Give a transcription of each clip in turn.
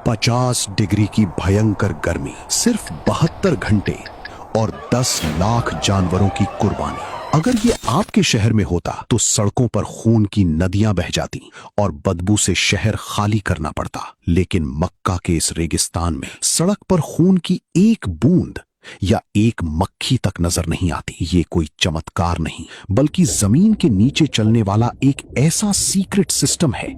50 degree की भयंकर गर्मी, सिर्फ 72 घंटे और 10 लाख जानवरों की कुर्बानी। अगर ये आपके शहर में होता तो सड़कों पर खून की नदियां बह जाती और बदबू से शहर खाली करना पड़ता। लेकिन मक्का के इस रेगिस्तान में सड़क पर खून की एक बूंद या एक मक्खी तक नजर नहीं आती। ये कोई चमत्कार नहीं, बल्कि जमीन के नीचे चलने वाला एक ऐसा सीक्रेट सिस्टम है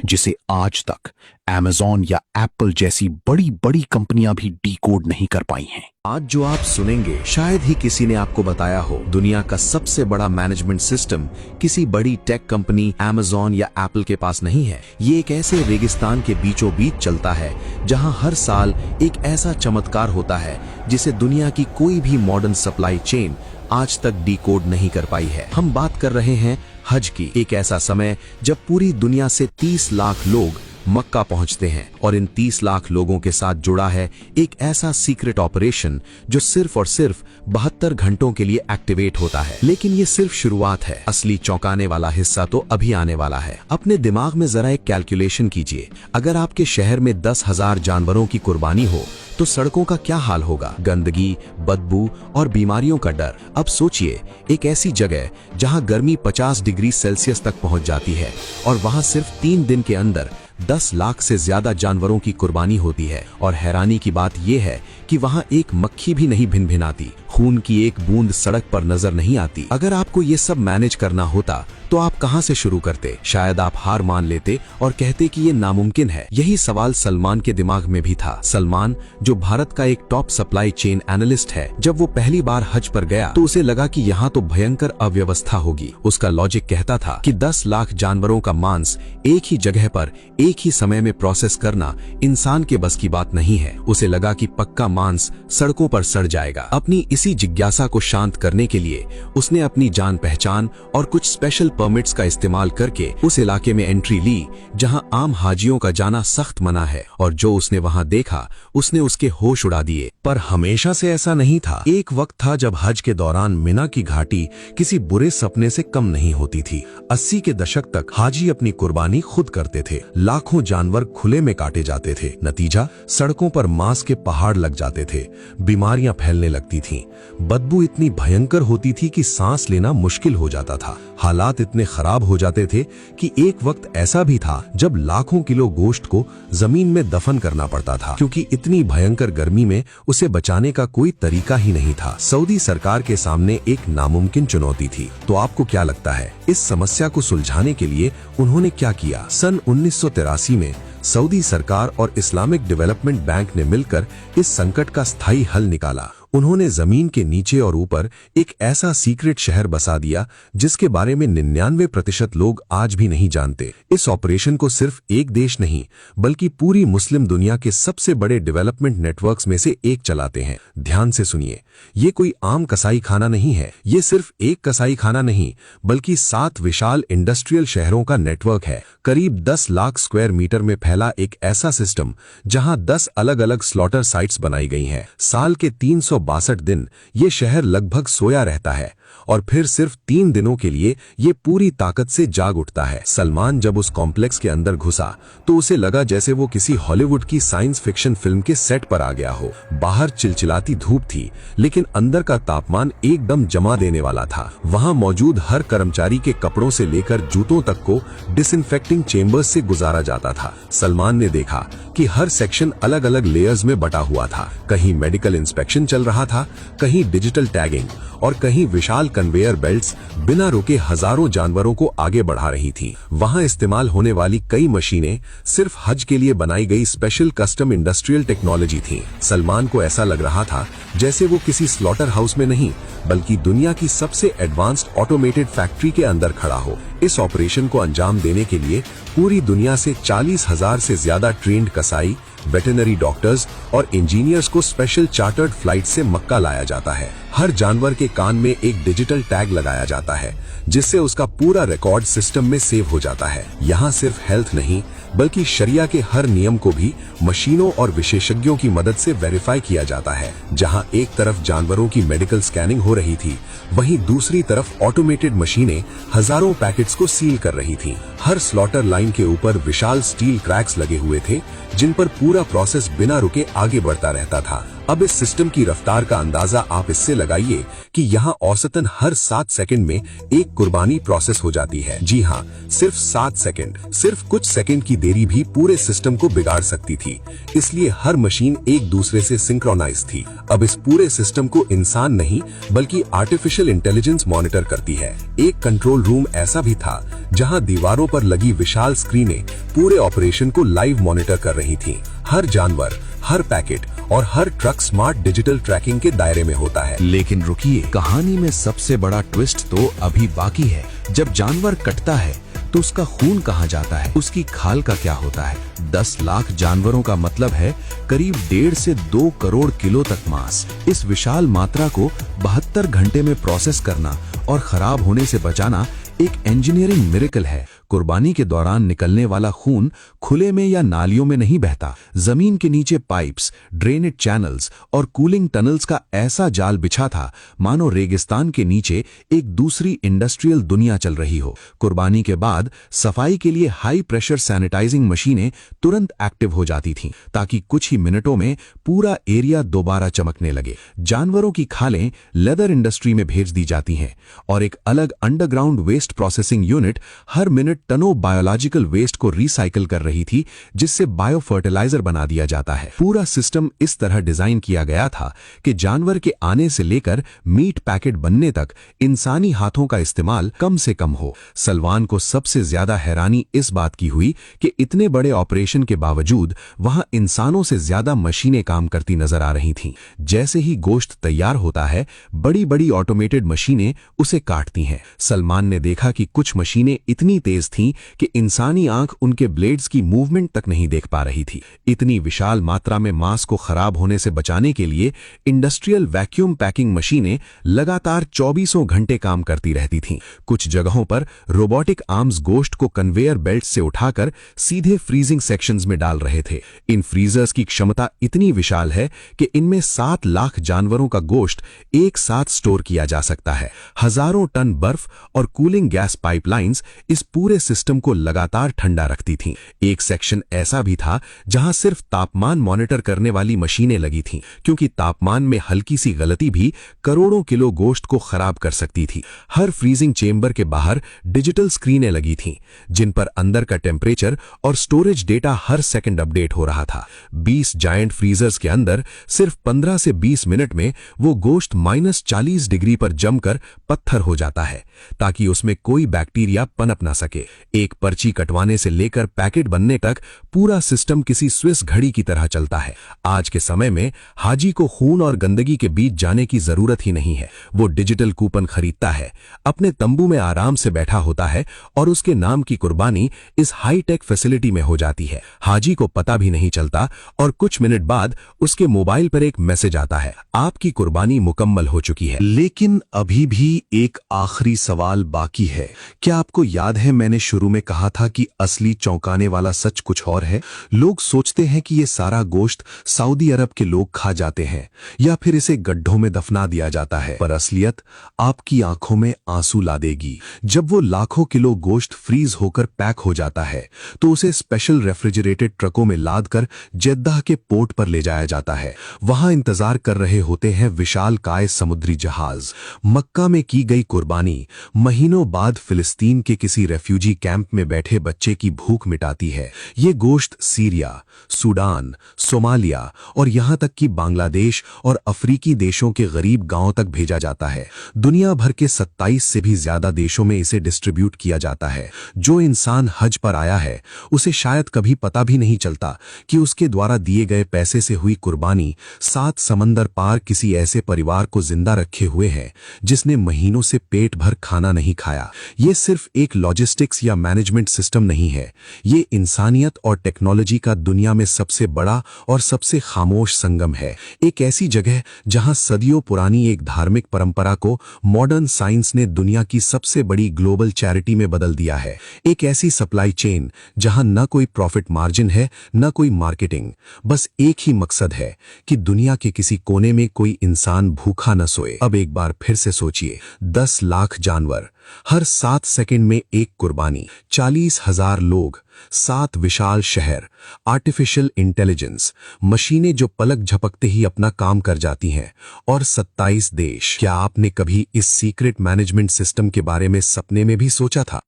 जिसे आज तक अमेज़न या एप्पल जैसी बड़ी बड़ी कंपनियां भी डीकोड नहीं कर पाई हैं। आज जो आप सुनेंगे शायद ही किसी ने आपको बताया हो। दुनिया का सबसे बड़ा मैनेजमेंट सिस्टम किसी बड़ी टेक कंपनी अमेज़न या एप्पल के पास नहीं है। ये एक ऐसे रेगिस्तान के बीचों बीच चलता है जहां हर साल एक ऐसा चमत्कार होता है जिसे दुनिया की कोई भी मॉडर्न सप्लाई चेन आज तक डीकोड नहीं कर पाई है। हम बात कर रहे हैं हज की। एक ऐसा समय जब पूरी दुनिया से 30 लाख लोग मक्का पहुंचते हैं और इन 30 लाख लोगों के साथ जुड़ा है एक ऐसा सीक्रेट ऑपरेशन जो सिर्फ और सिर्फ 72 घंटों के लिए एक्टिवेट होता है। लेकिन ये सिर्फ शुरुआत है, असली चौंकाने वाला हिस्सा तो अभी आने वाला है। अपने दिमाग में जरा एक कैलकुलेशन कीजिए, अगर आपके शहर में 10,000 जानवरों की कुर्बानी हो तो सड़कों का क्या हाल होगा। गंदगी, बदबू और बीमारियों का डर। अब सोचिए, एक ऐसी जगह जहां गर्मी 50 डिग्री सेल्सियस तक पहुंच जाती है और वहां सिर्फ 3 दिन के अंदर 10 लाख से ज्यादा जानवरों की कुर्बानी होती है। और हैरानी की बात यह है कि वहां एक मक्खी भी नहीं भिनभिनाती, खून की एक बूंद सड़क पर नजर नहीं आती। अगर आपको ये सब मैनेज करना होता तो आप कहां से शुरू करते? शायद आप हार मान लेते और कहते कि ये नामुमकिन है। यही सवाल सलमान के दिमाग में भी था। सलमान, जो भारत का एक टॉप सप्लाई चेन एनालिस्ट है, जब वो पहली बार हज पर गया तो उसे लगा कि यहाँ तो भयंकर अव्यवस्था होगी। उसका लॉजिक कहता था कि 10 लाख जानवरों का मांस एक ही जगह पर एक ही समय में प्रोसेस करना इंसान के बस की बात नहीं है। उसे लगा कि पक्का मांस सड़कों पर सड़ जाएगा। अपनी इसी जिज्ञासा को शांत करने के लिए उसने अपनी जान पहचान और कुछ स्पेशल परमिट्स का इस्तेमाल करके उस इलाके में एंट्री ली जहां आम हाजियों का जाना सख्त मना है। और जो उसने वहां देखा उसने उसके होश उड़ा दिए। पर हमेशा से ऐसा नहीं था। एक वक्त था जब हज के दौरान मिना की घाटी किसी बुरे सपने से कम नहीं होती थी। 80 के दशक तक हाजी अपनी कुर्बानी खुद करते थे। लाखों जानवर खुले में काटे जाते थे। नतीजा, सड़कों पर मांस के पहाड़ लग जाते थे, बीमारियां फैलने लगती थीं, बदबू इतनी भयंकर होती थी कि सांस लेना मुश्किल हो जाता था। हालात इतने खराब हो जाते थे कि एक वक्त ऐसा भी था जब लाखों किलो गोश्त को जमीन में दफन करना पड़ता था, क्योंकि इतनी भयंकर गर्मी में उसे बचाने का कोई तरीका ही नहीं था। सऊदी सरकार के सामने एक नामुमकिन चुनौती थी। तो आपको क्या लगता है, इस समस्या को सुलझाने के लिए उन्होंने क्या किया? सन 1983 में सऊदी सरकार और इस्लामिक डेवलपमेंट बैंक ने मिलकर इस संकट का स्थायी हल निकाला। उन्होंने जमीन के नीचे और ऊपर एक ऐसा सीक्रेट शहर बसा दिया जिसके बारे में 99% लोग आज भी नहीं जानते। इस ऑपरेशन को सिर्फ एक देश नहीं बल्कि पूरी मुस्लिम दुनिया के सबसे बड़े डेवलपमेंट नेटवर्क्स में से एक चलाते हैं। ध्यान से सुनिए, ये कोई आम कसाई खाना नहीं है। ये सिर्फ एक कसाई खाना नहीं बल्कि 7 विशाल इंडस्ट्रियल शहरों का नेटवर्क है। करीब 10 लाख स्क्वायर मीटर में फैला एक ऐसा सिस्टम जहां 10 अलग अलग स्लॉटर साइट्स बनाई गई हैं। साल के 362 दिन ये शहर लगभग सोया रहता है और फिर सिर्फ 3 दिनों के लिए ये पूरी ताकत से जाग उठता है। सलमान जब उस कॉम्प्लेक्स के अंदर घुसा तो उसे लगा जैसे वो किसी हॉलीवुड की साइंस फिक्शन फिल्म के सेट पर आ गया हो। बाहर चिलचिलाती धूप थी, लेकिन अंदर का तापमान एकदम जमा देने वाला था। वहां मौजूद हर कर्मचारी के कपड़ों से लेकर जूतों तक को डिसइंफेक्टिंग चेंबर्स से गुजारा जाता था। सलमान ने देखा कि हर सेक्शन अलग अलग लेयर्स में बटा हुआ था। कहीं मेडिकल इंस्पेक्शन चल रहा था, कहीं डिजिटल टैगिंग और कहीं विशाल कन्वेयर बेल्ट्स बिना रुके हजारों जानवरों को आगे बढ़ा रही थीं। वहां इस्तेमाल होने वाली कई मशीनें सिर्फ हज के लिए बनाई गई स्पेशल कस्टम इंडस्ट्रियल टेक्नोलॉजी थीं। सलमान को ऐसा लग रहा था जैसे वो किसी स्लॉटर हाउस में नहीं बल्कि दुनिया की सबसे एडवांस्ड ऑटोमेटेड फैक्ट्री के अंदर खड़ा हो। इस ऑपरेशन को अंजाम देने के लिए पूरी दुनिया से 40,000 से ज्यादा ट्रेंड कसाई, वेटरनरी डॉक्टर्स और इंजीनियर्स को स्पेशल चार्टर्ड फ्लाइट से मक्का लाया जाता है। हर जानवर के कान में एक डिजिटल टैग लगाया जाता है जिससे उसका पूरा रिकॉर्ड सिस्टम में सेव हो जाता है। यहाँ सिर्फ हेल्थ नहीं बल्कि शरिया के हर नियम को भी मशीनों और विशेषज्ञों की मदद से वेरीफाई किया जाता है। जहां एक तरफ जानवरों की मेडिकल स्कैनिंग हो रही थी, वहीं दूसरी तरफ ऑटोमेटेड मशीनें हजारों पैकेट प्लांट्स को सील कर रही थीं। हर स्लॉटर लाइन के ऊपर विशाल स्टील क्रैक्स लगे हुए थे, जिन पर पूरा प्रोसेस बिना रुके आगे बढ़ता रहता था। अब इस सिस्टम की रफ्तार का अंदाजा आप इससे लगाइए कि यहाँ औसतन हर 7 सेकंड में एक कुर्बानी प्रोसेस हो जाती है। जी हाँ, सिर्फ 7 सेकंड। सिर्फ कुछ सेकंड की देरी भी पूरे सिस्टम को बिगाड़ सकती थी, इसलिए हर मशीन एक दूसरे से सिंक्रोनाइज थी। अब इस पूरे सिस्टम को इंसान नहीं बल्कि आर्टिफिशियल इंटेलिजेंस मॉनिटर करती है। एक कंट्रोल रूम ऐसा भी था जहाँ दीवारों पर लगी विशाल स्क्रीनें पूरे ऑपरेशन को लाइव मॉनिटर कर रही थीं। हर जानवर, हर पैकेट और हर ट्रक स्मार्ट डिजिटल ट्रैकिंग के दायरे में होता है। लेकिन रुकिए, कहानी में सबसे बड़ा ट्विस्ट तो अभी बाकी है। जब जानवर कटता है तो उसका खून कहाँ जाता है, उसकी खाल का क्या होता है? 10 लाख जानवरों का मतलब है करीब 1.5 से 2 करोड़ किलो तक मांस। इस विशाल मात्रा को 72 घंटे में प्रोसेस करना और खराब होने से बचाना एक इंजीनियरिंग मिरेकल है। कुर्बानी के दौरान निकलने वाला खून खुले में या नालियों में नहीं बहता। जमीन के नीचे पाइप्स, ड्रेनेज चैनल्स और कूलिंग टनल्स का ऐसा जाल बिछा था मानो रेगिस्तान के नीचे एक दूसरी इंडस्ट्रियल दुनिया चल रही हो। कुर्बानी के बाद सफाई के लिए हाई प्रेशर सैनिटाइजिंग मशीनें तुरंत एक्टिव हो जाती थीं, ताकि कुछ ही मिनटों में पूरा एरिया दोबारा चमकने लगे। जानवरों की खालें लेदर इंडस्ट्री में भेज दी जाती हैं और एक अलग अंडरग्राउंड वेस्ट प्रोसेसिंग यूनिट हर मिनट टनों बायोलॉजिकल वेस्ट को रिसाइकिल कर रही थी, जिससे बायो फर्टिलाइजर बना दिया जाता है। पूरा सिस्टम इस तरह डिजाइन किया गया था कि जानवर के आने से लेकर मीट पैकेट बनने तक इंसानी हाथों का इस्तेमाल कम से कम हो। सलमान को सबसे ज्यादा हैरानी इस बात की हुई कि इतने बड़े ऑपरेशन के बावजूद वहां इंसानों से ज्यादा मशीनें काम करती नजर आ रही थीं। जैसे ही गोश्त तैयार होता है, बड़ी बड़ी ऑटोमेटेड मशीनें उसे काटती हैं। सलमान ने देखा कि कुछ मशीनें इतनी तेज थीं कि इंसानी आंख उनके ब्लेड्स की मूवमेंट तक नहीं देख पा रही थी। इतनी विशाल मात्रा में मांस को खराब होने से बचाने के लिए इंडस्ट्रियल वैक्यूम पैकिंग मशीनें लगातार 24 घंटे काम करती रहती थीं। कुछ जगहों पर रोबोटिक आर्म्स गोश्त को कन्वेयर बेल्ट से उठाकर सीधे फ्रीजिंग सेक्शंस में डाल रहे थे। इन फ्रीजर्स की क्षमता इतनी विशाल है कि इनमें 7 लाख जानवरों का गोश्त एक साथ स्टोर किया जा सकता है। हजारों टन बर्फ और कूलिंग गैस पाइपलाइंस इस पूरे सिस्टम को लगातार ठंडा रखती थीं। एक सेक्शन ऐसा भी था जहां सिर्फ तापमान मॉनिटर करने वाली मशीनें लगी थीं, क्योंकि तापमान में हल्की सी गलती भी करोड़ों किलो गोश्त को खराब कर सकती थी। हर फ्रीजिंग चेंबर के बाहर डिजिटल स्क्रीनें लगी थीं, जिन पर अंदर का टेम्परेचर और स्टोरेज डेटा हर सेकंड अपडेट हो रहा था। 20 जायंट फ्रीजर्स के अंदर सिर्फ 15 से 20 मिनट में वो गोश्त -40 डिग्री पर जमकर पत्थर हो जाता है, ताकि उसमें कोई बैक्टीरिया पनप ना सके। एक पर्ची कटवाने से लेकर पैकेट बनने तक पूरा सिस्टम किसी स्विस घड़ी की तरह चलता है। आज के समय में हाजी को खून और गंदगी के बीच जाने की जरूरत ही नहीं है। वो डिजिटल कूपन खरीदता है, अपने तंबू में आराम से बैठा होता है और उसके नाम की कुर्बानी इस हाईटेक फैसिलिटी में हो जाती है। हाजी को पता भी नहीं चलता और कुछ मिनट बाद उसके मोबाइल पर एक मैसेज आता है, आपकी कुर्बानी मुकम्मल हो चुकी है। लेकिन अभी भी एक आखिरी सवाल बाकी है। क्या आपको याद है मैंने शुरू में कहा था कि असली चौंकाने वाला सच कुछ और है? लोग सोचते हैं कि ये सारा गोश्त सऊदी अरब के लोग खा जाते हैं या फिर इसे गड्ढों में दफना दिया जाता है, पर असलियत आपकी आंखों में आंसू ला देगी। जब वो लाखों किलो गोश्त फ्रीज होकर पैक हो जाता है तो उसे स्पेशल रेफ्रिजरेटेड ट्रकों में लाद कर जेद्दाह के पोर्ट पर ले जाया जाता है। वहां इंतजार कर रहे होते हैं विशाल काय समुद्री जहाज। मक्का में की गई कुर्बानी महीनों बाद फिलिस्तीन के किसी रेफ्यूजी कैंप में बैठे बच्चे की भूख मिटाती है। ये गोश्त सीरिया, सूडान, सोमालिया और यहां तक कि बांग्लादेश और अफ्रीकी देशों के गरीब गांवों तक भेजा जाता है। दुनिया भर के 27 से भी ज्यादा देशों में इसे डिस्ट्रीब्यूट किया जाता है। जो इंसान हज पर आया है उसे शायद कभी पता भी नहीं चलता कि उसके द्वारा दिए गए पैसे से हुई कुर्बानी 7 समंदर पार किसी ऐसे परिवार को जिंदा रखे हुए है जिसने महीनों से पेट भर खाना नहीं खाया। ये सिर्फ एक लॉजिस्टिक्स या मैनेजमेंट सिस्टम नहीं है, ये इंसानियत और टेक्नोलॉजी का दुनिया में सबसे बड़ा और सबसे खामोश संगम है। एक ऐसी जगह जहां सदियों पुरानी एक धार्मिक परंपरा को मॉडर्न साइंस ने दुनिया की सबसे बड़ी ग्लोबल चैरिटी में बदल दिया है। एक ऐसी सप्लाई चेन जहां न कोई प्रॉफिट मार्जिन है न कोई मार्केटिंग, बस एक ही मकसद है कि दुनिया के किसी कोने में कोई इंसान भूखा न सोए। अब एक बार फिर से सोचिए, 10 लाख जानवर हर 7 सेकंड में एक कुर्बानी, 40,000 लोग, 7 विशाल शहर, आर्टिफिशियल इंटेलिजेंस, मशीनें जो पलक झपकते ही अपना काम कर जाती हैं, और 27 देश। क्या आपने कभी इस सीक्रेट मैनेजमेंट सिस्टम के बारे में सपने में भी सोचा था?